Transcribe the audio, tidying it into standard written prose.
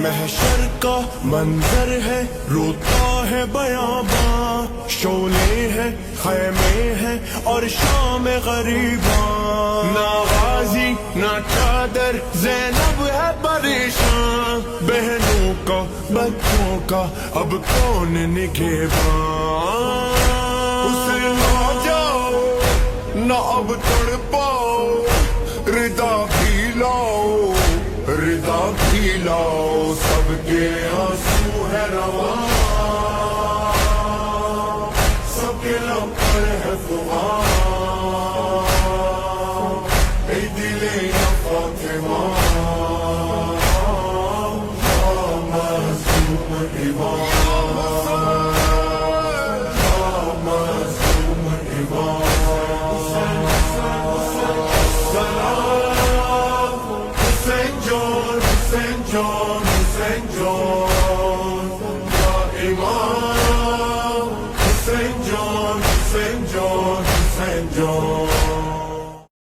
محشر کا منظر ہے روتا ہے بیاباں، شعلے ہیں خیمے ہیں اور شام غریباں، نہ غازی نہ چادر زینب ہے پریشان، بہنوں کا بچوں کا اب کون نگہباں، اسے نہ جاؤ نہ اب تڑپاؤ، ردا بھی لاؤ ردا بھی لاؤ، سب کے آنسو ہے رواں، سب کے لب پر ہے فغاں، اے دل یا فاطمہ یا معصوم امام، یا معصوم امام، حسین جان حسین جان حسین جان یا امام، حسین جان حسین جان حسین جان۔